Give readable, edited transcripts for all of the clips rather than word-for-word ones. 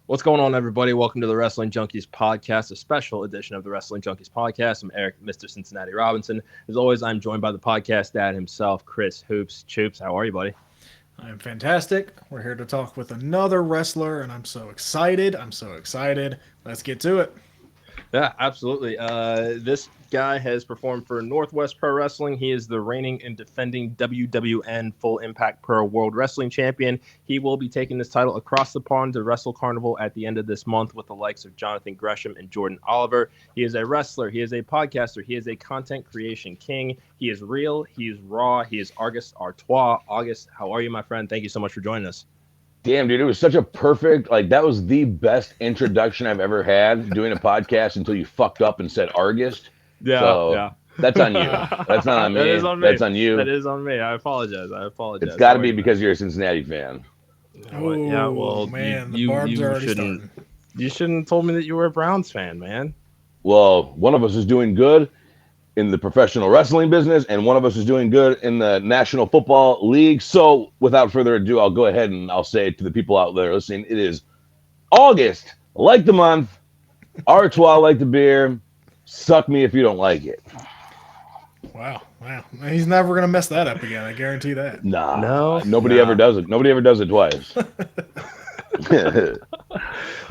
What's going on, everybody? Welcome to the Wrestling Junkies Podcast, a special edition of the Wrestling Junkies Podcast. I'm Eric, Mr. Cincinnati Robinson. As always, I'm joined by the podcast dad himself, Chris Hoops. Choops, how are you, buddy? I'm fantastic. We're here to talk with another wrestler, and I'm so excited. Let's get to it. Yeah, absolutely. This guy has performed for Northwest Pro Wrestling. He is the reigning and defending WWN Full Impact Pro World Wrestling Champion. He will be taking this title across the pond to Wrestle Carnival at the end of this month with the likes of Jonathan Gresham and Jordan Oliver. He is a wrestler. He is a podcaster. He is a content creation king. He is real. He is raw. He is August Artois. August, how are you, my friend? Thank you so much for joining us. Damn, dude, it was such a perfect, that was the best introduction I've ever had doing a podcast until you fucked up and said August. Yeah. That's on you. That's not on me. That is on me. That's on you. That is on me. I apologize. It's got to be because you're a Cincinnati fan. Oh, yeah, well, man, the barbs are already starting. You shouldn't have told me that you were a Browns fan, man. Well, one of us is doing good in the professional wrestling business, and one of us is doing good in the National Football League. So, without further ado, I'll go ahead and I'll say to the people out there listening, it is August, like the month, Artois, like the beer. Suck me if you don't like it. Wow. He's never going to mess that up again. I guarantee that. Nobody ever does it. Nobody ever does it twice.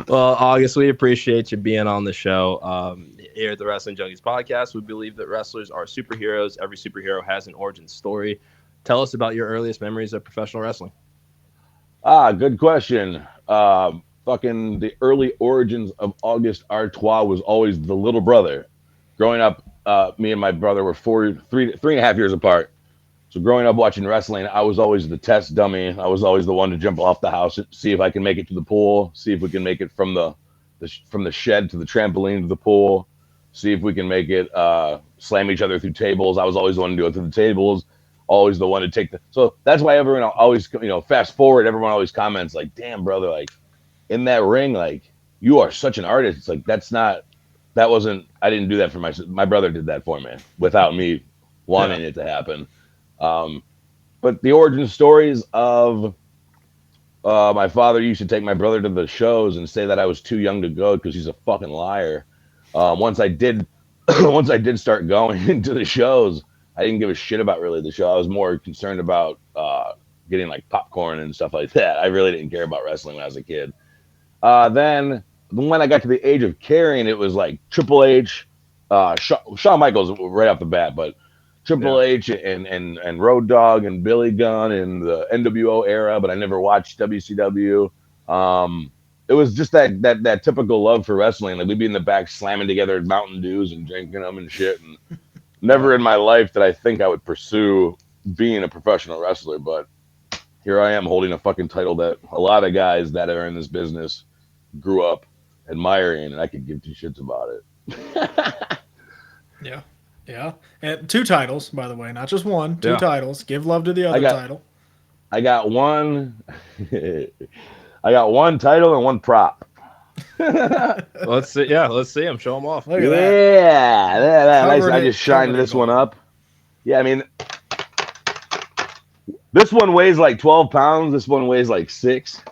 Well, August, we appreciate you being on the show. Here at the Wrestling Junkies Podcast, we believe that wrestlers are superheroes. Every superhero has an origin story. Tell us about your earliest memories of professional wrestling. Good question. Fucking the early origins of August Artois was always the little brother. Growing up, me and my brother were three and a half years apart. So growing up watching wrestling, I was always the test dummy. I was always the one to jump off the house, see if I can make it to the pool, see if we can make it from the shed to the trampoline to the pool, see if we can make it slam each other through tables. I was always the one to do it through the tables, always the one to take the. So that's why everyone always, fast forward, everyone always comments like, "Damn, brother, like in that ring, like you are such an artist." It's like I didn't do that for my brother did that for me without me wanting it to happen. But the origin stories of my father used to take my brother to the shows and say that I was too young to go because he's a fucking liar. Once I did start going into the shows, I didn't give a shit about really the show. I was more concerned about getting like popcorn and stuff like that. I really didn't care about wrestling when I was a kid. Then when I got to the age of caring, it was like Triple H, Shawn Michaels right off the bat, but Triple H and Road Dogg and Billy Gunn and the NWO era, but I never watched WCW. It was just that typical love for wrestling. Like we'd be in the back slamming together Mountain Dews and drinking them and shit. And never in my life did I think I would pursue being a professional wrestler, but here I am holding a fucking title that a lot of guys that are in this business grew up admiring, and I could give two shits about it. Yeah. And 2 titles, by the way, not just one. 2 titles. Give love to the other title. I got one. I got one title and one prop. Let's see. Yeah, let's see him. Show them off. Look at that. Nice. I just shined this one up. Yeah, I mean, this one weighs like 12 pounds. This one weighs like 6.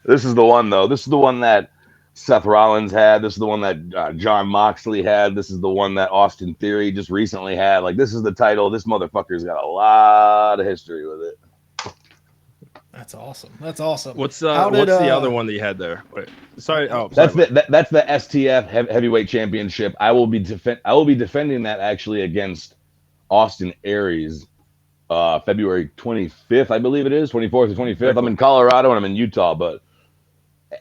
This is the one, though. This is the one that Seth Rollins had. This is the one that John Moxley had. This is the one that Austin Theory just recently had. Like, this is the title. This motherfucker's got a lot of history with it. That's awesome. What's the other one that you had there? Wait, sorry. That's the STF Heavyweight Championship. I will be defending that actually against Austin Aries, February 25th, I believe it is, 24th or 25th. I'm in Colorado and I'm in Utah, but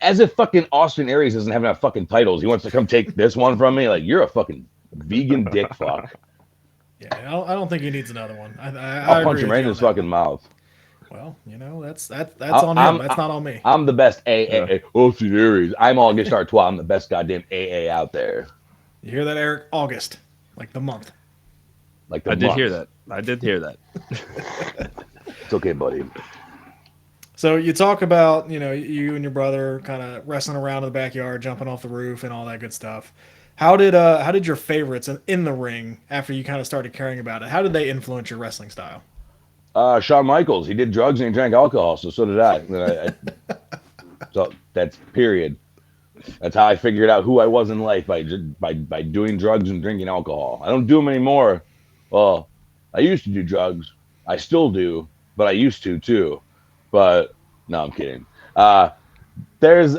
as if fucking Austin Aries doesn't have enough fucking titles, he wants to come take this one from me. Like, you're a fucking vegan dick fuck. Yeah, I don't think he needs another one. I'll punch him right in his fucking mouth. Well, that's on him. That's not on me. I'm the best Austin Aries. I'm August Artois. I'm the best goddamn AA out there. You hear that, Eric? August, like the month. Like the I month. did hear that. It's okay, buddy. So you talk about, you and your brother kind of wrestling around in the backyard, jumping off the roof and all that good stuff. How did your favorites in the ring, after you kind of started caring about it, how did they influence your wrestling style? Shawn Michaels. He did drugs and he drank alcohol, so did I. So that's period. That's how I figured out who I was in life by doing drugs and drinking alcohol. I don't do them anymore. Well, I used to do drugs. I still do, but I used to too. But no, I'm kidding. There's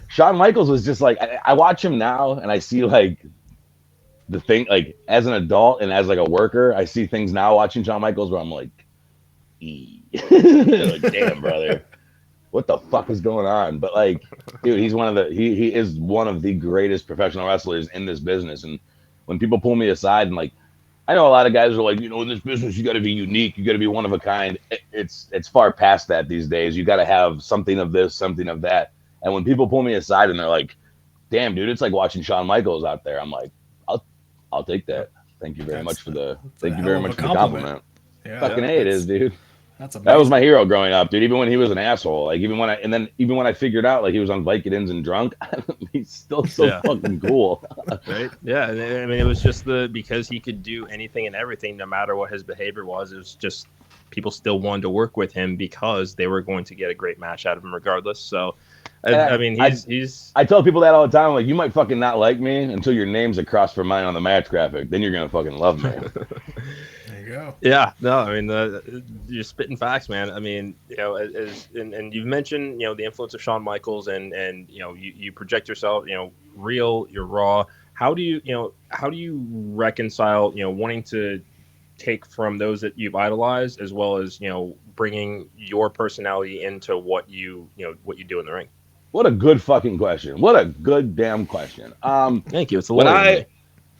Shawn Michaels was just like I watch him now and I see like the thing like as an adult and as like a worker, I see things now watching Shawn Michaels where I'm like, like damn brother. What the fuck is going on? But like, dude, he is one of the greatest professional wrestlers in this business. And when people pull me aside and like, I know a lot of guys are like, in this business, you got to be unique. You got to be one of a kind. It's far past that these days. You got to have something of this, something of that. And when people pull me aside and they're like, damn, dude, it's like watching Shawn Michaels out there. I'm like, I'll take that. Thank you very much for the compliment. Yeah, Fucking A, it is, dude. That's amazing. That was my hero growing up, dude. Even when he was an asshole, like even when I figured out like he was on Vicodins and drunk, he's still so fucking cool. Right? Yeah. I mean, it was just because he could do anything and everything, no matter what his behavior was. It was just people still wanted to work with him because they were going to get a great match out of him regardless. So, I mean, he's. I tell people that all the time. Like, you might fucking not like me until your name's across from mine on the match graphic. Then you're gonna fucking love me. Go. Yeah, no, I mean, you're spitting facts, man. I mean, and you've mentioned, the influence of Shawn Michaels, and you project yourself, real, you're raw. How do you reconcile, wanting to take from those that you've idolized, as well as bringing your personality into what you do in the ring? What a good fucking question. What a good damn question. Thank you. It's a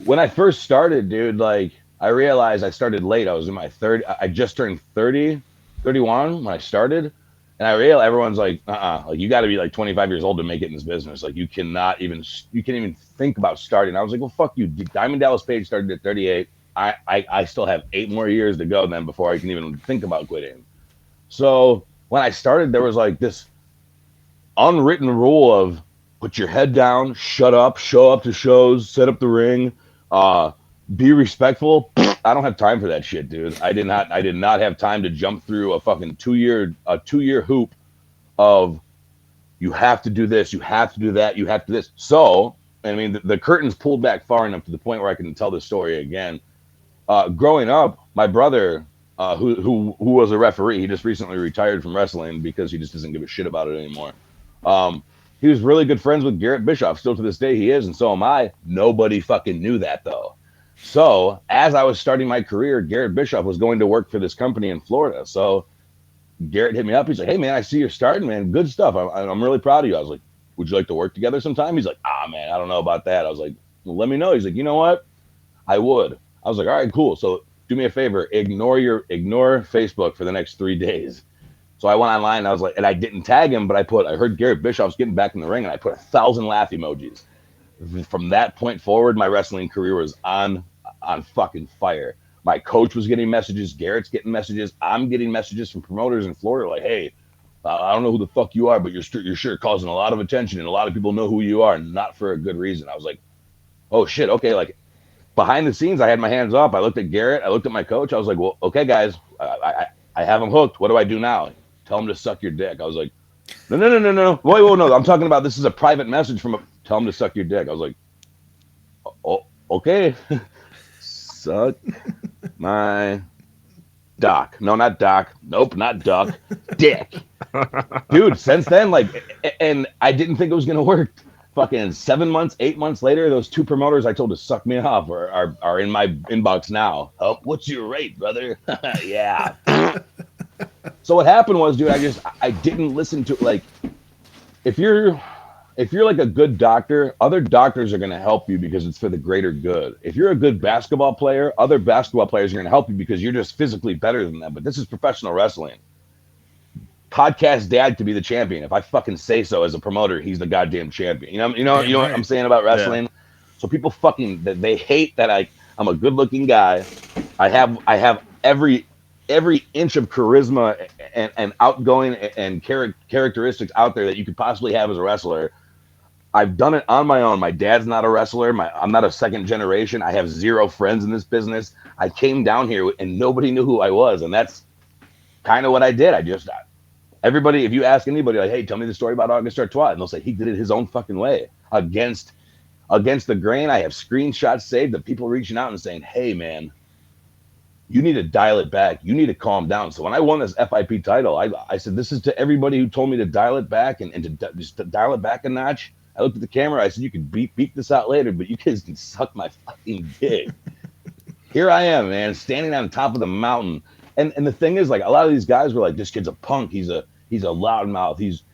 when I first started, dude, like. I realized I started late. I was in my 30. I just turned 30, 31 when I started. And I realized everyone's like, like you got to be like 25 years old to make it in this business. Like you can't even think about starting. I was like, well, fuck you. Diamond Dallas Page started at 38. I still have 8 more years to go then before I can even think about quitting. So when I started, there was like this unwritten rule of put your head down, shut up, show up to shows, set up the ring, be respectful. I don't have time for that shit, dude. I did not have time to jump through a fucking 2-year hoop of you have to do this, you have to do that, you have to this. So, I mean, the curtain's pulled back far enough to the point where I can tell the story again. Growing up, my brother, who was a referee, he just recently retired from wrestling because he just doesn't give a shit about it anymore. He was really good friends with Garrett Bischoff. Still to this day, he is, and so am I. Nobody fucking knew that, though. So as I was starting my career, Garrett Bischoff was going to work for this company in Florida. So Garrett hit me up. He's like, hey, man, I see you're starting, man. Good stuff. I'm really proud of you. I was like, would you like to work together sometime? He's like, man, I don't know about that. I was like, well, let me know. He's like, you know what? I would. I was like, all right, cool. So do me a favor. Ignore Facebook for the next 3 days. So I went online and I was like, and I didn't tag him, but I heard Garrett Bischoff's getting back in the ring and I put 1,000 laugh emojis. From that point forward, my wrestling career was on fucking fire. My coach was getting messages. Garrett's getting messages. I'm getting messages from promoters in Florida like, hey, I don't know who the fuck you are, but you're sure causing a lot of attention and a lot of people know who you are, and not for a good reason. I was like, oh shit, okay. Like behind the scenes, I had my hands up. I looked at Garrett. I looked at my coach. I was like, well, okay, guys, I have him hooked. What do I do now? Tell him to suck your dick. I was like, no. Wait, no. I'm talking about this is a private message tell him to suck your dick. I was like, oh, okay. Suck my doc. No, not doc. Nope, not duck. Dick. Dude, since then, like, and I didn't think it was going to work. Fucking 7 months, 8 months later, those 2 promoters I told to suck me off are in my inbox now. Oh, what's your rate, brother? Yeah. So what happened was, dude, I didn't listen to, like, if you're like a good doctor, other doctors are going to help you because it's for the greater good. If you're a good basketball player, other basketball players are going to help you because you're just physically better than them. But this is professional wrestling. Podcast dad to be the champion. If I fucking say so as a promoter, he's the goddamn champion. You know what I'm saying about wrestling? Yeah. So people they hate that I'm a good looking guy. I have every inch of charisma and outgoing and characteristics out there that you could possibly have as a wrestler. I've done it on my own. My dad's not a wrestler. I'm not a second generation. I have 0 friends in this business. I came down here and nobody knew who I was. And that's kind of what I did. Everybody, if you ask anybody, like, hey, tell me the story about August Artois, and they'll say he did it his own fucking way against the grain. I have screenshots saved of people reaching out and saying, hey, man, you need to dial it back. You need to calm down. So when I won this FIP title, I said, this is to everybody who told me to dial it back and just to dial it back a notch. I looked at the camera. I said, you can beep this out later, but you guys can suck my fucking dick. Here I am, man, standing on top of the mountain. And the thing is, like, a lot of these guys were like, this kid's a punk. He's a loudmouth. He's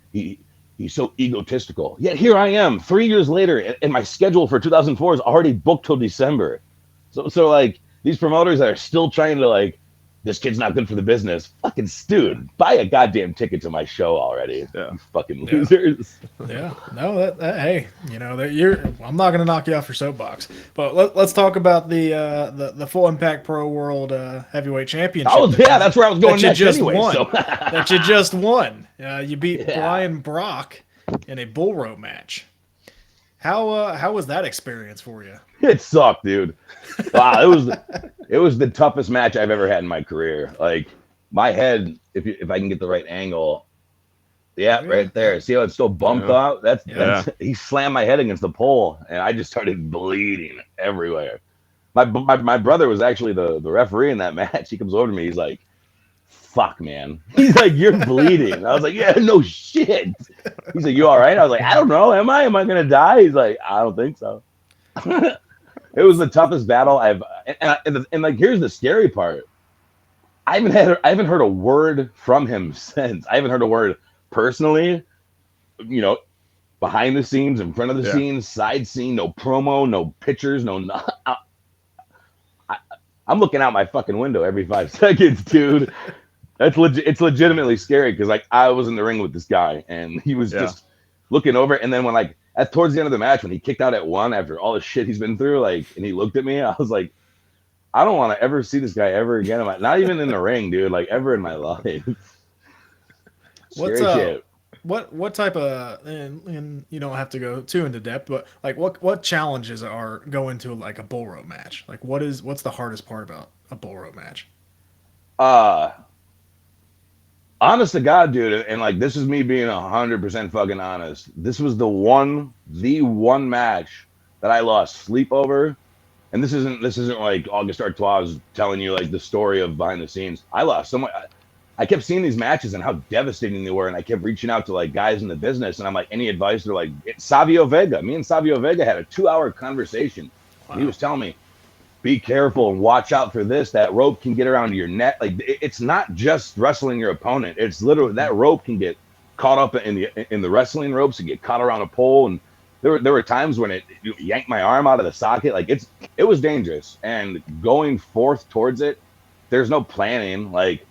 so egotistical. Yet here I am 3 years later, and my schedule for 2004 is already booked till December. So like, these promoters that are still trying to, like, this kid's not good for the business. Fucking dude, buy a goddamn ticket to my show already. Yeah. You fucking losers. Yeah. No, hey, you know, I'm not gonna knock you off your soapbox, but let's talk about the Full Impact Pro World Heavyweight Championship. Oh yeah, that's where I was going next anyway. That you just won. You beat Brian Brock in a bull rope match. How was that experience for you? It sucked, dude. Wow, it was the toughest match I've ever had in my career. Like, my head, if I can get the right angle, right there. See how it's still bumped out? That's he slammed my head against the pole, and I just started bleeding everywhere. My brother was actually the referee in that match. He comes over to me. He's like, fuck, man. He's like, you're bleeding. I was like, yeah, no shit. He's like, you all right? I was like, I don't know. Am I going to die? He's like, I don't think so. It was the toughest battle I've, and like, here's the scary part. I haven't heard a word from him since. I haven't heard a word personally, you know, behind the scenes, in front of the scenes, side scene, no promo, no pictures, I'm looking out my fucking window every 5 seconds, dude. It's legitimately scary because, like, I was in the ring with this guy and he was just looking over. And then when, like, towards the end of the match, when he kicked out at 1 after all the shit he's been through, like, and he looked at me, I was like, I don't want to ever see this guy ever again. Not even in the ring, dude. Like, ever in my life. What's shit. What type of, and you don't have to go too into depth, but like what challenges are go into like a bull rope match? Like what's the hardest part about a bull rope match? Honest to God, dude, and like, this is me being 100% fucking honest. This was the one match that I lost sleep over. And this isn't like August Artois was telling you like the story of behind the scenes. I lost someone. I kept seeing these matches and how devastating they were, and I kept reaching out to like guys in the business, and I'm like, any advice? They're like, Savio Vega. Me and Savio Vega had a 2-hour conversation. Wow. He was telling me, be careful and watch out for this. That rope can get around your neck. Like, it's not just wrestling your opponent. It's literally that rope can get caught up in the wrestling ropes and get caught around a pole. And there were times when it yanked my arm out of the socket. Like, it was dangerous. And going forth towards it, there's no planning. Like,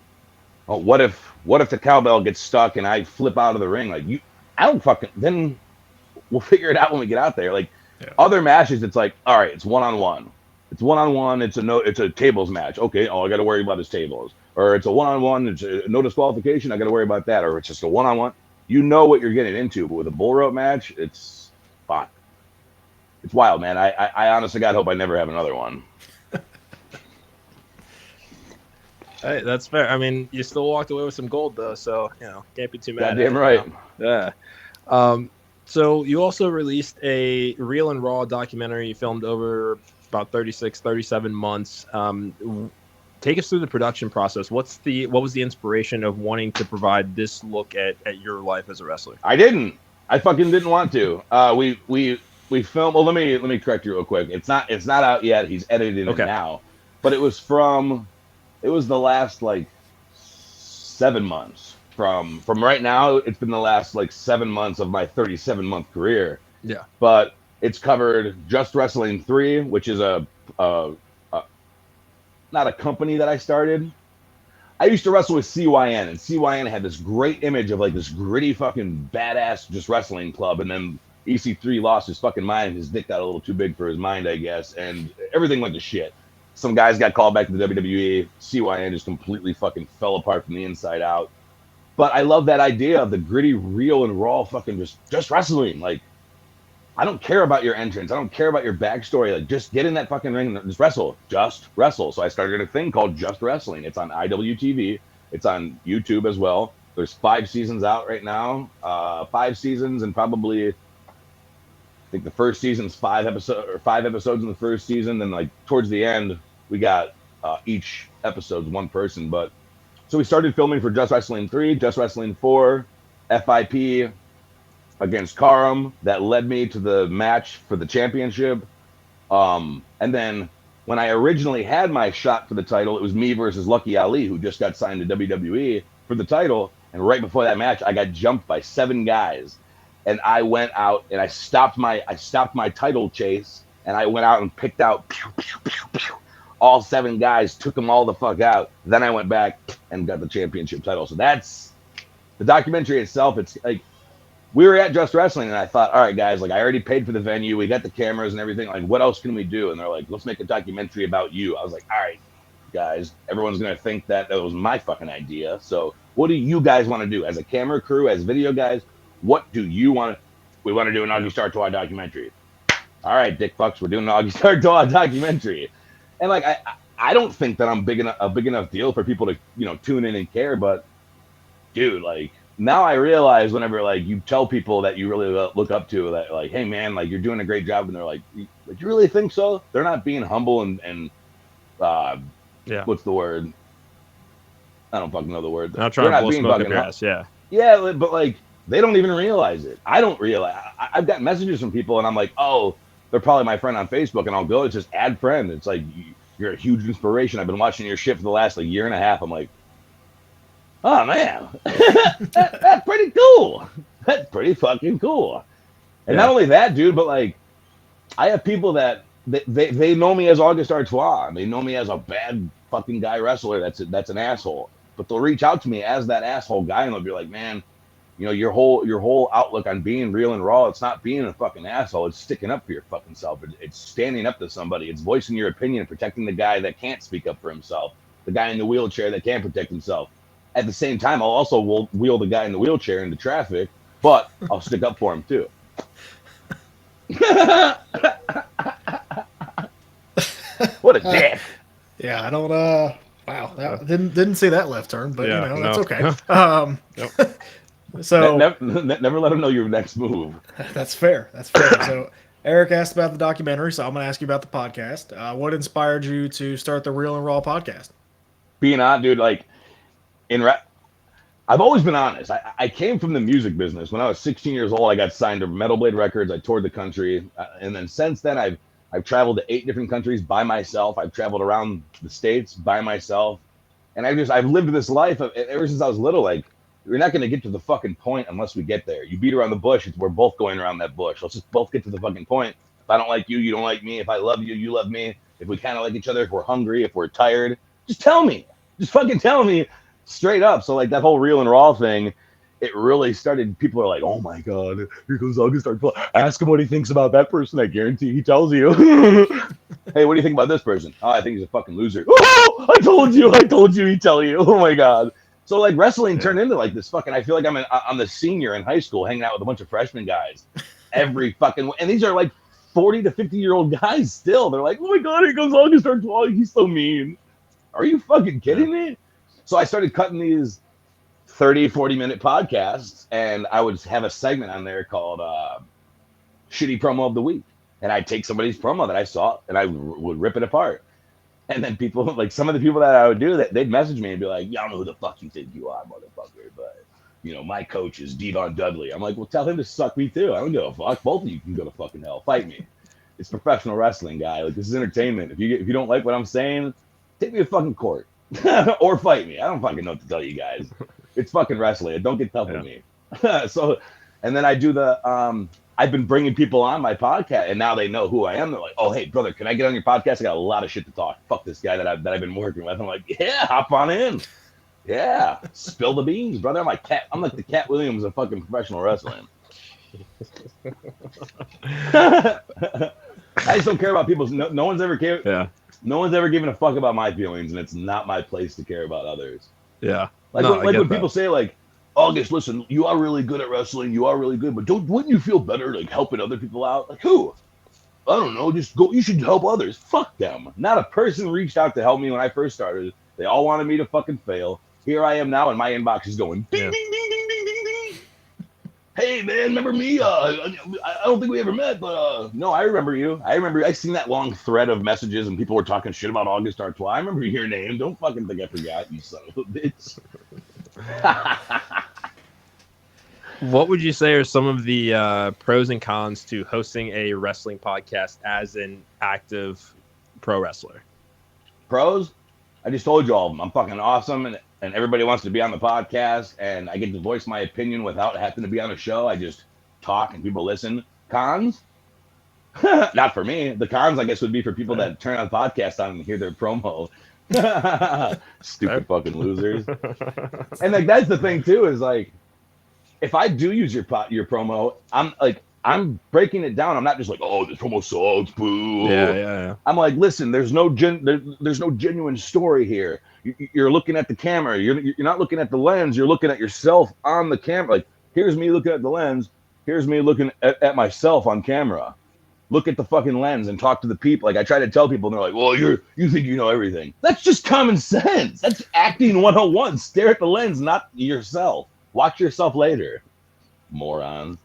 oh, what if the cowbell gets stuck and I flip out of the ring? Like, I don't fucking. Then we'll figure it out when we get out there. Like, other matches, it's like, all right, it's one-on-one. It's one-on-one. It's a tables match. Okay, all I got to worry about is tables. Or it's a one-on-one. It's no disqualification. I got to worry about that. Or it's just a one-on-one. You know what you're getting into. But with a bull rope match, it's fun. It's wild, man. I honestly, God, hope I never have another one. Hey, that's fair. I mean, you still walked away with some gold, though, so, you know, can't be too mad. Goddamn right. Yeah. So you also released a Real and Raw documentary you filmed over about 37 months. Take us through the production process. What was the inspiration of wanting to provide this look at your life as a wrestler? I fucking didn't want to. We filmed. Well, let me correct you real quick. It's not out yet. He's editing it now, but it was the last like 7 months from right now. It's been the last like 7 months of my 37-month career. Yeah, but it's covered Just Wrestling 3, which is a not a company that I started. I used to wrestle with CYN, and CYN had this great image of like this gritty fucking badass just wrestling club, and then EC3 lost his fucking mind. His dick got a little too big for his mind, I guess, and everything went to shit. Some guys got called back to the WWE. CYN just completely fucking fell apart from the inside out. But I love that idea of the gritty, real, and raw fucking just wrestling. Like, I don't care about your entrance. I don't care about your backstory. Like, just get in that fucking ring and just wrestle. Just wrestle. So I started a thing called Just Wrestling. It's on IWTV. It's on YouTube as well. There's 5 seasons out right now. 5 seasons, and probably I think the first season's 5 episodes in the first season. Then like towards the end, we got each episode's one person. But so we started filming for Just Wrestling 3, Just Wrestling 4, FIP against Karam. That led me to the match for the championship. And then when I originally had my shot for the title, it was me versus Lucky Ali, who just got signed to WWE for the title. And right before that match, I got jumped by 7 guys. And I went out and I stopped my title chase, and I went out and picked out all 7 guys, took them all the fuck out. Then I went back and got the championship title. So that's the documentary itself. It's like, we were at Just Wrestling, and I thought, all right, guys, like I already paid for the venue. We got the cameras and everything. Like, what else can we do? And they're like, let's make a documentary about you. I was like, all right, guys, everyone's going to think that was my fucking idea. So what do you guys want to do? As a camera crew, as video guys, what do you want to? We want to do an August Artois documentary. All right, dick fucks, we're doing an August Artois documentary. And like, I don't think that I'm a big enough deal for people to, tune in and care. But dude, like, now I realize whenever like you tell people that you really look up to, that like, hey man, like you're doing a great job, and they're like, you really think so? They're not being humble and what's the word? I don't fucking know the word. Not trying to blow smoke up your ass. Yeah, but like they don't even realize it. I don't realize. I've got messages from people, and I'm like, oh, they're probably my friend on Facebook, and I'll go, it's just add friend. It's like, you're a huge inspiration. I've been watching your shit for the last like year and a half. I'm like, oh man, that's pretty cool. That's pretty fucking cool. And not only that, dude, but like, I have people that they know me as August Artois. They know me as a bad fucking guy wrestler. That's an asshole. But they'll reach out to me as that asshole guy, and they'll be like, man, your whole outlook on being real and raw. It's not being a fucking asshole. It's sticking up for your fucking self. It's standing up to somebody. It's voicing your opinion, protecting the guy that can't speak up for himself, the guy in the wheelchair that can't protect himself. At the same time, I'll also wheel the guy in the wheelchair into traffic, but I'll stick up for him too. What a dick! Yeah, I don't. Wow, that didn't see that left turn, but that's okay. So never let him know your next move. That's fair. So Eric asked about the documentary, so I'm going to ask you about the podcast. What inspired you to start the Real and Raw podcast? Being on, dude, like I've always been honest. I came from the music business. When I was 16 years old, I got signed to Metal Blade Records. I toured the country, and then since then, I've traveled to 8 different countries by myself. I've traveled around the States by myself, and I've lived this life ever since I was little. Like, you're not going to get to the fucking point unless we get there. You beat around the bush. We're both going around that bush. Let's just both get to the fucking point. If I don't like you, you don't like me. If I love you, you love me. If we kind of like each other, if we're hungry, if we're tired, just tell me. Just fucking tell me straight up. So like that whole Real and Raw thing, it really started. People are like, oh my God, here goes August Artois. Ask him what he thinks about that person. I guarantee he tells you. Hey, what do you think about this person? Oh, I think he's a fucking loser. Oh, I told you he'd tell you. Oh my God. So like wrestling turned into like this fucking, I feel like I'm the senior in high school hanging out with a bunch of freshman guys every fucking, and these are like 40 to 50-year-old guys still. They're like, oh my God, here goes August Artois. He's so mean. Are you fucking kidding me? So I started cutting these 30, 40-minute podcasts, and I would have a segment on there called Shitty Promo of the Week. And I'd take somebody's promo that I saw, and I would rip it apart. And then people, like some of the people that I would do that, they'd message me and be like, "Y'all know who the fuck you think you are, motherfucker." But my coach is Devon Dudley. I'm like, well, tell him to suck me too. I don't give a fuck. Both of you can go to fucking hell. Fight me. It's professional wrestling, guy. Like, this is entertainment. If you don't like what I'm saying, take me to fucking court or fight me. I don't fucking know what to tell you guys. It's fucking wrestling. Don't get tough with me. So, and then I do the I've been bringing people on my podcast, and now they know who I am. They're like, "Oh, hey, brother, can I get on your podcast? I got a lot of shit to talk. Fuck this guy that I've been working with." I'm like, "Yeah, hop on in. Yeah, spill the beans, brother." I'm like the Cat Williams of fucking professional wrestling. I just don't care about people's. No one's ever cared. Yeah. No one's ever given a fuck about my feelings, and it's not my place to care about others. Yeah. Like when people say like, August, listen, you are really good at wrestling. You are really good, but wouldn't you feel better like helping other people out? Like who? I don't know. Just go. You should help others. Fuck them. Not a person reached out to help me when I first started. They all wanted me to fucking fail. Here I am now, and my inbox is going ding, ding, ding, ding, ding, ding, ding. Hey man, remember me? I don't think we ever met, but no, I remember you. I seen that long thread of messages, and people were talking shit about August Artois. I remember your name. Don't fucking think I forgot, you son of a bitch. What would you say are some of the pros and cons to hosting a wrestling podcast as an active pro wrestler? Pros? I just told you all of them. I'm fucking awesome, and everybody wants to be on the podcast, and I get to voice my opinion without having to be on a show. I just talk, and people listen. Cons? Not for me. The cons, I guess, would be for people that turn on the podcast on and hear their promo. Stupid fucking losers. And like that's the thing too, is like, if I do use your promo, I'm breaking it down. I'm not just like, oh, this promo sucks, boo. Yeah. I'm like, listen, there's no genuine story here. You're looking at the camera. You're not looking at the lens. You're looking at yourself on the camera. Like, here's me looking at the lens. Here's me looking at myself on camera. Look at the fucking lens and talk to the people. Like, I try to tell people, and they're like, well, you think you know everything. That's just common sense. That's acting 101. Stare at the lens, not yourself. Watch yourself later, morons.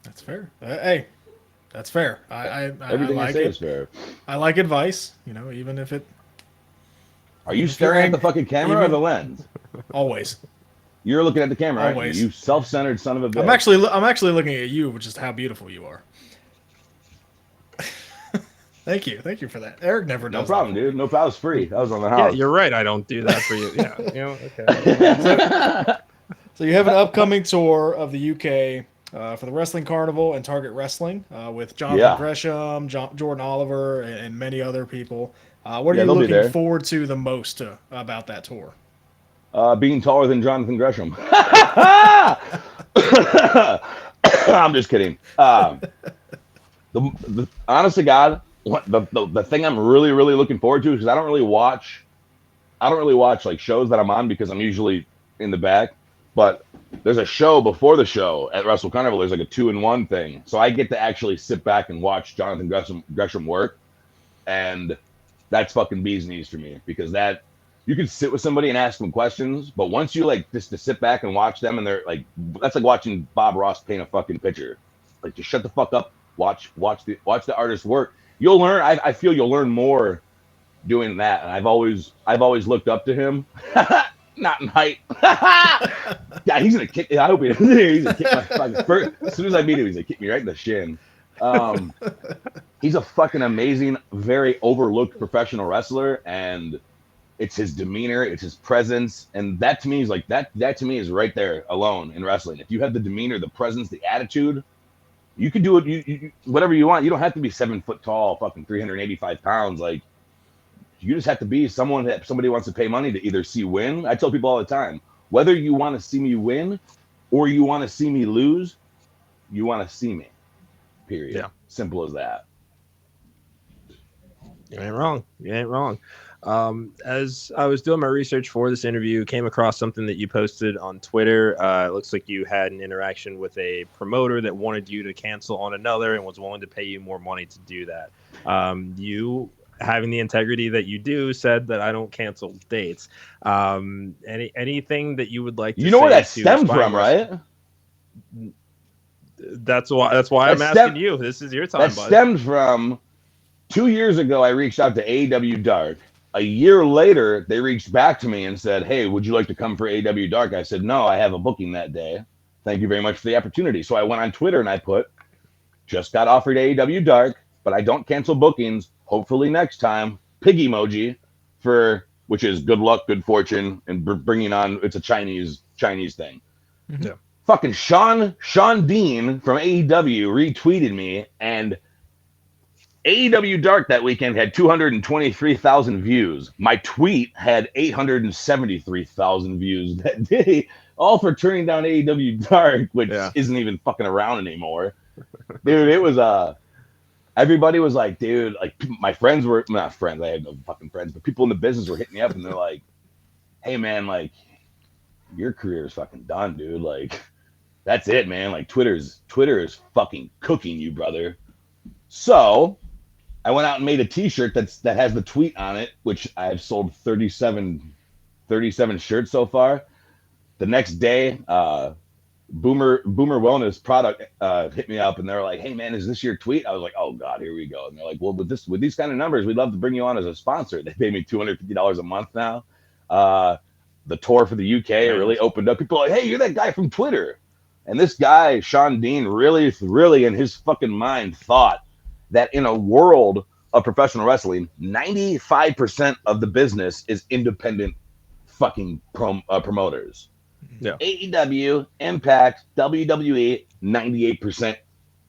That's fair. Hey, that's fair. Everything I like I say it. is fair. I like advice, even if it. Are you staring at the fucking camera or the lens? Always. You're looking at the camera, aren't Always. you? You self-centered son of a bitch. I'm actually looking at you, which is how beautiful you are. Thank you for that. Eric never does. No problem, dude. No problem. It's free. I was on the house. Yeah, you're right. I don't do that for you. Yeah, okay. So you have an upcoming tour of the UK for the Wrestling Carnival and Target Wrestling with Jonathan Gresham, Jordan Oliver, and many other people. What are you looking forward to the most about that tour? Being taller than Jonathan Gresham. I'm just kidding. The honest to God, the thing I'm really looking forward to, because I don't really watch like shows that I'm on because I'm usually in the back. But there's a show before the show at Wrestle Carnival. There's like a 2-in-1 thing, so I get to actually sit back and watch Jonathan Gresham work, and that's fucking bee's knees for me, because that you can sit with somebody and ask them questions, but once you like just to sit back and watch them, and they're like, that's like watching Bob Ross paint a fucking picture. Like, just shut the fuck up, watch the artist work. You'll learn. I feel you'll learn more doing that, and I've always looked up to him. Not in height. Yeah, he's gonna kick. I hope he's gonna kick my fucking first. As soon as I meet him, he's gonna kick me right in the shin. He's a fucking amazing, very overlooked professional wrestler, and it's his demeanor, it's his presence, and that to me is like that to me is right there alone in wrestling. If you have the demeanor, the presence, the attitude, you can do it. You whatever you want. You don't have to be 7 foot tall, fucking 385 pounds. Like, you just have to be someone that somebody wants to pay money to either see win. I tell people all the time, whether you want to see me win or you want to see me lose, you want to see me. Period. Yeah. Simple as that. You ain't wrong. As I was doing my research for this interview, came across something that you posted on Twitter. It looks like you had an interaction with a promoter that wanted you to cancel on another and was willing to pay you more money to do that. You, having the integrity that you do, said that I don't cancel dates. Anything that you would like to say? You know where that stemmed from, right? That's why I'm asking you. This is your time, bud. That stemmed from 2 years ago. I reached out to AEW Dark. A year later, they reached back to me and said, hey, would you like to come for AEW Dark? I said, no, I have a booking that day. Thank you very much for the opportunity. So I went on Twitter and I put, just got offered AEW Dark, but I don't cancel bookings. Hopefully next time, pig emoji, which is good luck, good fortune, and bringing on, it's a Chinese thing. Yeah. Fucking Sean Dean from AEW retweeted me, and AEW Dark that weekend had 223,000 views. My tweet had 873,000 views that day, all for turning down AEW Dark, which isn't even fucking around anymore. Dude, it was everybody was like, dude, like, my friends were not friends. I had no fucking friends, but people in the business were hitting me up and they're like, hey man, like, your career is fucking done, dude. Like, that's it, man. Like, Twitter is fucking cooking you, brother. So I went out and made a t-shirt that has the tweet on it, which I've sold 37 37 shirts so far. The next day, Boomer Wellness product hit me up, and they're like, "Hey man, is this your tweet?" I was like, "Oh god, here we go." And they're like, "Well, with these kind of numbers, we'd love to bring you on as a sponsor." They pay me $250 a month now. The tour for the UK really opened up. People are like, "Hey, you're that guy from Twitter." And this guy, Sean Dean, really in his fucking mind thought that in a world of professional wrestling, 95% of the business is independent fucking promoters. Yeah. AEW, Impact, WWE, 98%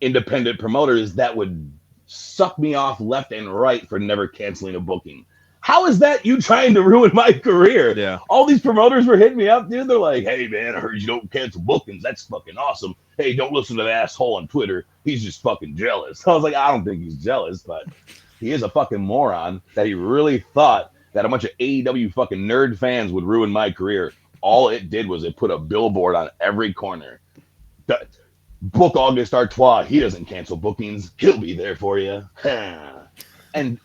independent promoters that would suck me off left and right for never canceling a booking. How is that you trying to ruin my career? Yeah. All these promoters were hitting me up, dude. They're like, "Hey, man, I heard you don't cancel bookings. That's fucking awesome. Hey, don't listen to the asshole on Twitter. He's just fucking jealous." I was like, I don't think he's jealous, but he is a fucking moron that he really thought that a bunch of AEW fucking nerd fans would ruin my career. All it did was it put a billboard on every corner. Book August Artois. He doesn't cancel bookings. He'll be there for you. And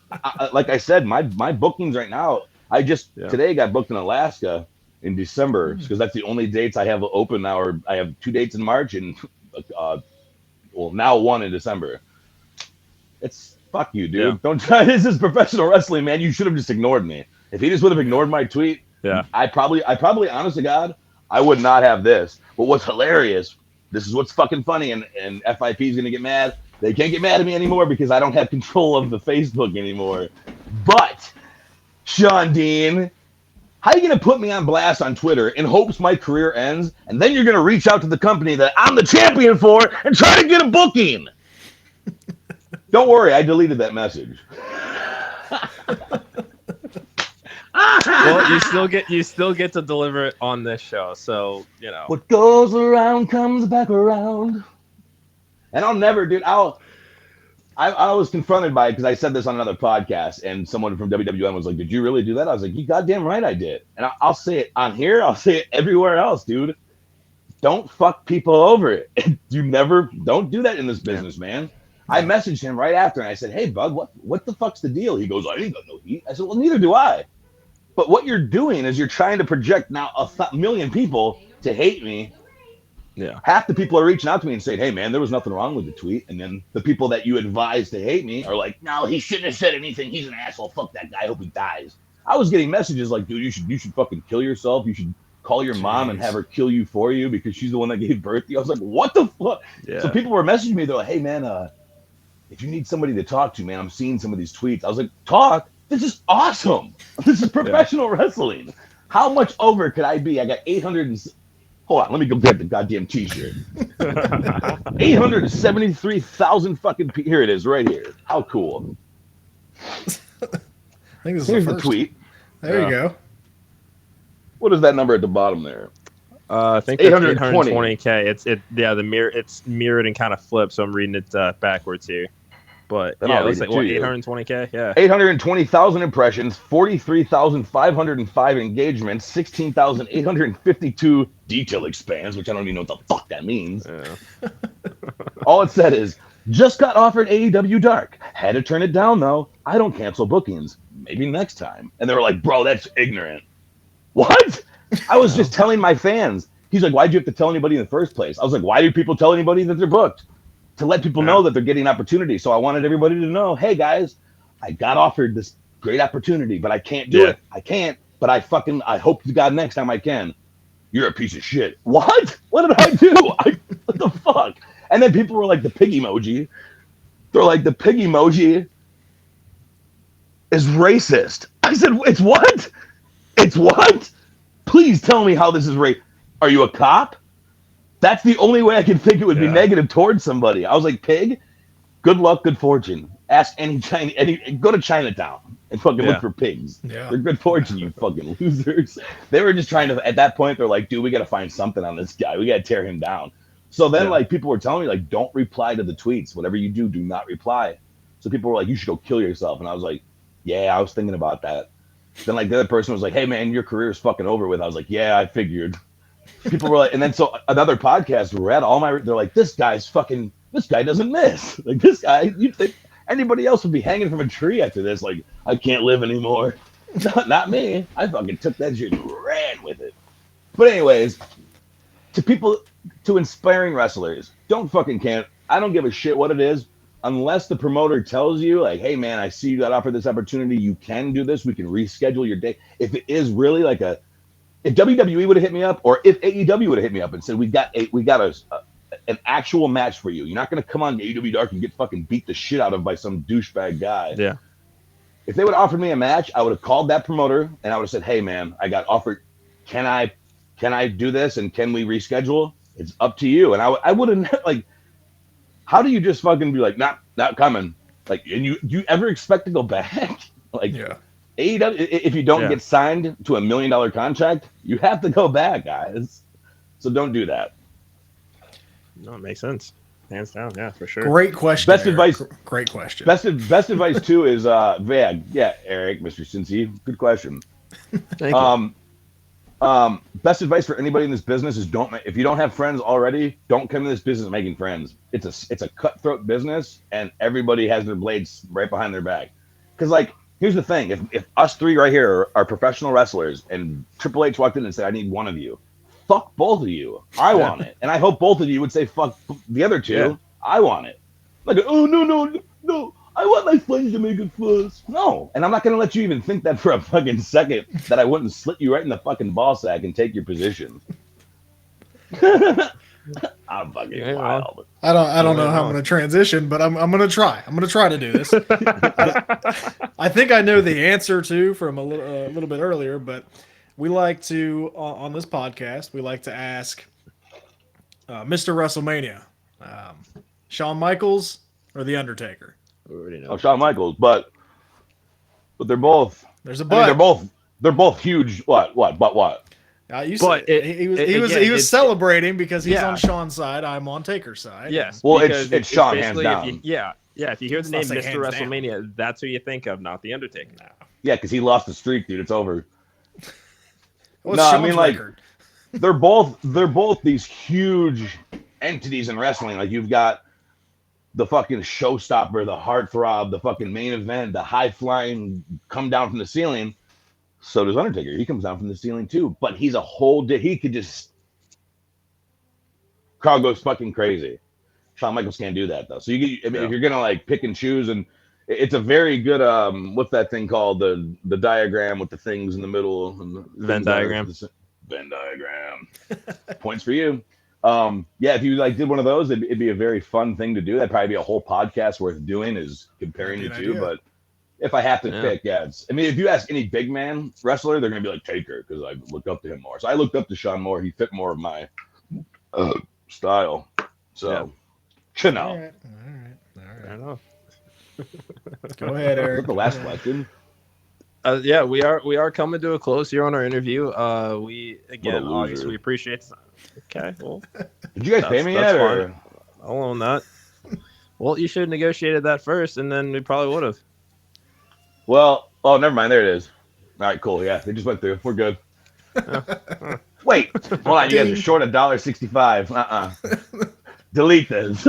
like I said, my bookings right now, today got booked in Alaska in December because that's the only dates I have open now. Or I have 2 dates in March and now 1 in December. It's fuck you, dude. Yeah. Don't try. This is professional wrestling, man. You should have just ignored me. If he just would have ignored my tweet, I probably, honest to God, I would not have this. But what's hilarious, this is what's fucking funny, and FIP is gonna get mad. They can't get mad at me anymore because I don't have control of the Facebook anymore. But Sean Dean, how are you gonna put me on blast on Twitter in hopes my career ends, and then you're gonna reach out to the company that I'm the champion for and try to get a booking? Don't worry, I deleted that message. Well, you still get to deliver it on this show, so you know. What goes around comes back around. And I'll never, dude. I was confronted by it because I said this on another podcast, and someone from WWN was like, "Did you really do that?" I was like, "You goddamn right I did." And I'll say it on here. I'll say it everywhere else, dude. Don't fuck people over. Don't do that in this business, man. I messaged him right after, and I said, "Hey, bud, what the fuck's the deal?" He goes, "I ain't got no heat." I said, "Well, neither do I." But what you're doing is you're trying to project now a million people to hate me. Yeah. Half the people are reaching out to me and saying, "Hey, man, there was nothing wrong with the tweet." And then the people that you advise to hate me are like, "No, he shouldn't have said anything. He's an asshole. Fuck that guy. I hope he dies." I was getting messages like, "Dude, you should fucking kill yourself. You should call your mom and have her kill you for you because she's the one that gave birth to you." I was like, "What the fuck?" Yeah. So people were messaging me. They're like, "Hey, man, if you need somebody to talk to, man, I'm seeing some of these tweets." I was like, "Talk? This is awesome. This is professional wrestling. How much over could I be? I got 800 Hold on, let me go get the goddamn t-shirt. 873,000 fucking here it is right here. How cool. I think this is Here's the tweet. There you go. What is that number at the bottom there? I think that's 820K. It's mirrored and kind of flipped, so I'm reading it backwards here. But yeah, it looks like 820K. Yeah, 820,000 impressions, 43,505 engagements, 16,852 detail expands, which I don't even know what the fuck that means. Yeah. All it said is, "Just got offered AEW Dark. Had to turn it down though. I don't cancel bookings. Maybe next time." And they were like, "Bro, that's ignorant." What? I was just telling my fans. He's like, "Why'd you have to tell anybody in the first place?" I was like, "Why do people tell anybody that they're booked?" To let people know that they're getting opportunities. So I wanted everybody to know, hey guys, I got offered this great opportunity, but I can't do it. I can't, but I hope to God next time I can. You're a piece of shit. What? What did I do? What the fuck? And then people were like, the pig emoji. They're like, the pig emoji is racist. I said, it's what? It's what? Please tell me how this is racist. Are you a cop? That's the only way I can think it would be negative towards somebody. I was like, pig, good luck, good fortune. Ask go to Chinatown and fucking look for pigs. Yeah. They're good fortune, you fucking losers. They were just trying to, at that point, they're like, dude, we got to find something on this guy. We got to tear him down. So then, like, people were telling me, like, don't reply to the tweets. Whatever you do, do not reply. So people were like, you should go kill yourself. And I was like, yeah, I was thinking about that. Then, like, the other person was like, hey, man, your career is fucking over with. I was like, yeah, I figured. People were like, and then so another podcast read they're like, this guy doesn't miss. Like, this guy, you'd think anybody else would be hanging from a tree after this. Like, I can't live anymore. Not me. I fucking took that shit and ran with it. But anyways, to people, to inspiring wrestlers, don't fucking can. I don't give a shit what it is, unless the promoter tells you, like, hey man, I see you got offered this opportunity. You can do this. We can reschedule your day. If it is really like if WWE would have hit me up, or if AEW would have hit me up and said we got an actual match for you. You're not gonna come on AEW Dark and get fucking beat the shit out of by some douchebag guy. Yeah. If they would have offered me a match, I would have called that promoter and I would have said, hey man, I got offered. Can I do this and can we reschedule? It's up to you. And I wouldn't like. How do you just fucking be like, not coming? Like, and you ever expect to go back? Like, Yeah. AEW, if you don't get signed to $1 million contract, you have to go back, guys. So don't do that. No, it makes sense. Hands down, yeah, for sure. Great question. Best Eric. advice. Great question. Best advice too is yeah, Eric, Mr. Cincy, good question. Thank you. Best advice for anybody in this business is if you don't have friends already, don't come to this business making friends. It's a cutthroat business, and everybody has their blades right behind their back. Because like, here's the thing: if us three right here are professional wrestlers, and Triple H walked in and said, "I need one of you," fuck both of you. I want it, and I hope both of you would say, "Fuck the other two." Yeah. I want it. Like, oh no. I want my friends to make it first. No. And I'm not going to let you even think that for a fucking second, that I wouldn't slit you right in the fucking ball sack and take your position. I'm fucking wild. I don't know how I'm going to transition, but I'm going to try. I'm going to try to do this. I think I know the answer to from a little bit earlier, but we like to, on this podcast, we like to ask Mr. WrestleMania, Shawn Michaels or The Undertaker? Oh, Shawn Michaels, but they're both. There's a but. I mean, they're both huge. What? He was celebrating because he's on Shawn's side. I'm on Taker's side. Yes. Well, it's Shawn hands down. If you hear the name Mr. WrestleMania, that's who you think of, not the Undertaker. Yeah, because he lost the streak, dude. It's over. I mean, record? they're both these huge entities in wrestling. Like, you've got the fucking showstopper, the heartthrob, the fucking main event, the high flying come down from the ceiling. So does Undertaker. He comes down from the ceiling too, but he's a whole he could just, crowd goes fucking crazy. Shawn Michaels can't do that though. So if you're gonna like pick and choose, and it's a very good what's that thing called, the diagram with the things in the middle, and the Venn diagram. Venn diagram. Points for you. If you like did one of those, it'd be a very fun thing to do. That'd probably be a whole podcast worth doing, is comparing the two. But if I have to pick, if you ask any big man wrestler, they're gonna be like Taker, because I look up to him more. So I looked up to Shawn more. He fit more of my style. So you know. All right. I know. Go ahead, Eric. What's the last question? We are coming to a close here on our interview. August, we appreciate. Okay, well, did you guys pay me yet? Or? I'll own that. Well, you should have negotiated that first, and then we probably would have. Well, never mind. There it is. All right, cool. Yeah, they just went through. We're good. Wait, hold on. You guys are short $1.65. Delete this.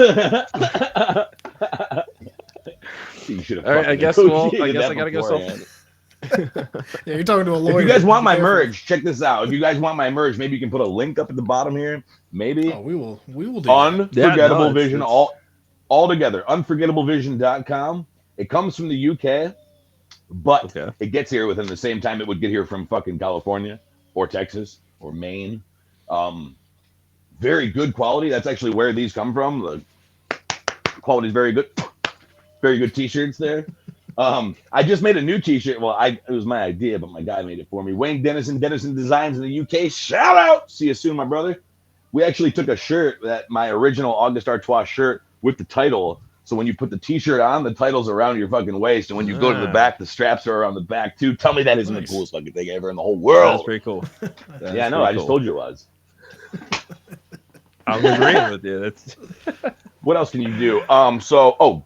You should have. All right, I guess I gotta go. Yeah, you're talking to a lawyer. If you guys want my merch, check this out. If you guys want my merch, maybe you can put a link up at the bottom here. Maybe. Oh, we will do Unforgettable that. Vision, all together. Unforgettablevision.com. It comes from the UK, but it gets here within the same time it would get here from fucking California or Texas or Maine. Very good quality. That's actually where these come from. The quality is very good. Very good t-shirts there. I just made a new t-shirt. Well, it was my idea, but my guy made it for me. Wayne Dennison Designs in the UK. Shout out! See you soon, my brother. We actually took a shirt, my original August Artois shirt, with the title. So when you put the t-shirt on, the title's around your fucking waist, and when you go to the back, the straps are around the back too. Tell me that isn't the coolest fucking thing ever in the whole world. That's pretty cool. Yeah, I know. I just told you it was. I'm agreeing with you. That's. What else can you do?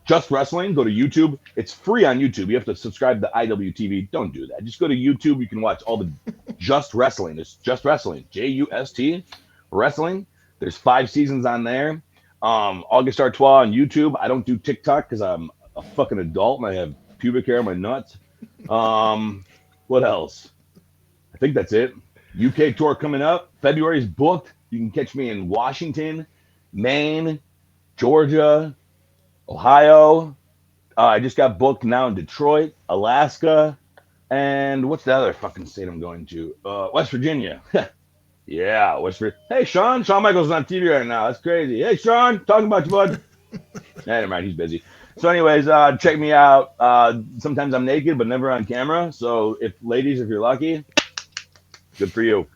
Just Wrestling. Go to YouTube. It's free on YouTube. You have to subscribe to IWTV. Don't do that. Just go to YouTube. You can watch all the Just Wrestling. It's Just Wrestling. JUST Wrestling. There's 5 seasons on there. August Artois on YouTube. I don't do TikTok because I'm a fucking adult and I have pubic hair on my nuts. What else? I think that's it. UK tour coming up. February's booked. You can catch me in Washington, Maine, Georgia, Ohio. I just got booked now in Detroit, Alaska, and what's the other fucking state I'm going to? West Virginia. Yeah, West Virginia. Hey, Shawn Michaels is on TV right now. That's crazy. Hey, Shawn, talking about you, bud. Never mind, he's busy. So anyways, check me out. Sometimes I'm naked, but never on camera. So if you're lucky, good for you.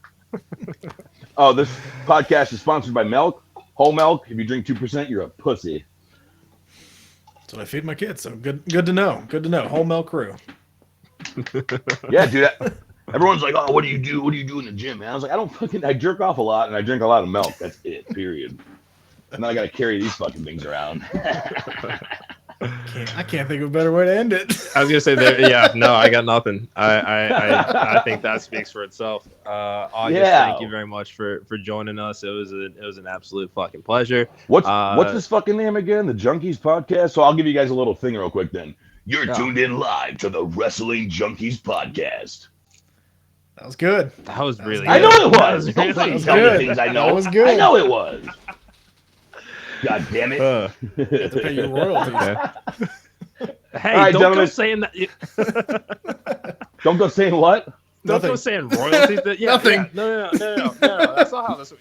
Oh, this podcast is sponsored by Milk. Whole milk. If you drink 2%, you're a pussy. That's what I feed my kids. So good to know. Good to know. Whole milk crew. Yeah, dude. Everyone's like, oh, what do you do? What do you do in the gym, man? I was like, I jerk off a lot and I drink a lot of milk. That's it, period. And then I got to carry these fucking things around. I can't think of a better way to end it. I was gonna say I got nothing. I think that speaks for itself. August, thank you very much for joining us. It was an absolute fucking pleasure. What's this fucking name again? The Junkies Podcast. So I'll give you guys a little thing real quick then. You're tuned in live to the Wrestling Junkies Podcast. That was good. That was really good. I know it was. Don't fucking tell me things I know. That was good. I know it was. God damn it. You have to pay your royalties. Hey, right, don't gentlemen. go saying that. Don't go saying what? Don't Nothing. go saying royalties. Nothing. Yeah. No. That's not how this.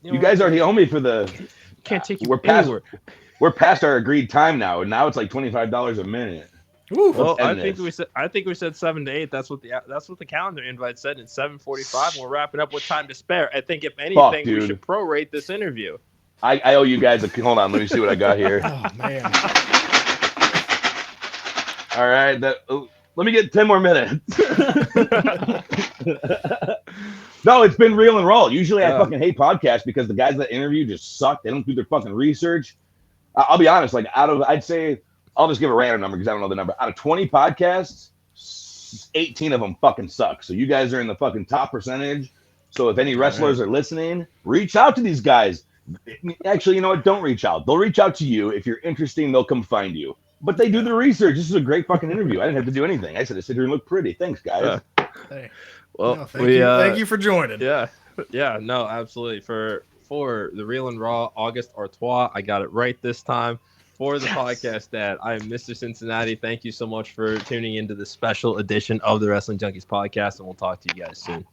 You guys already owe me for the. Can't take you We're past. anywhere. We're past our agreed time now, and now it's like $25 a minute. Ooh, Well, I end think this. we said 7 to 8. That's what the calendar invite said. It's 7:45, and we're wrapping up with time to spare. I think if anything, we dude. should prorate this interview. I owe you guys hold on. Let me see what I got here. oh man. All right, let me get 10 more minutes. No, it's been real and raw. Usually I fucking hate podcasts because the guys that interview just suck. They don't do their fucking research. I'll be honest, like I'd say, I'll just give a random number because I don't know the number. Out of 20 podcasts, 18 of them fucking suck. So you guys are in the fucking top percentage. So if any wrestlers are listening, reach out to these guys. Actually, you know what? Don't reach out. They'll reach out to you. If you're interesting, they'll come find you. But they do the research. This is a great fucking interview. I didn't have to do anything. I said to sit here and look pretty. Thanks, guys. Hey. Well, No, thank you for joining. Yeah, no, absolutely. For the Real and Raw, August Artois, I got it right this time. For the podcast, Dad, I am Mr. Cincinnati. Thank you so much for tuning into this special edition of the Wrestling Junkies Podcast, and we'll talk to you guys soon.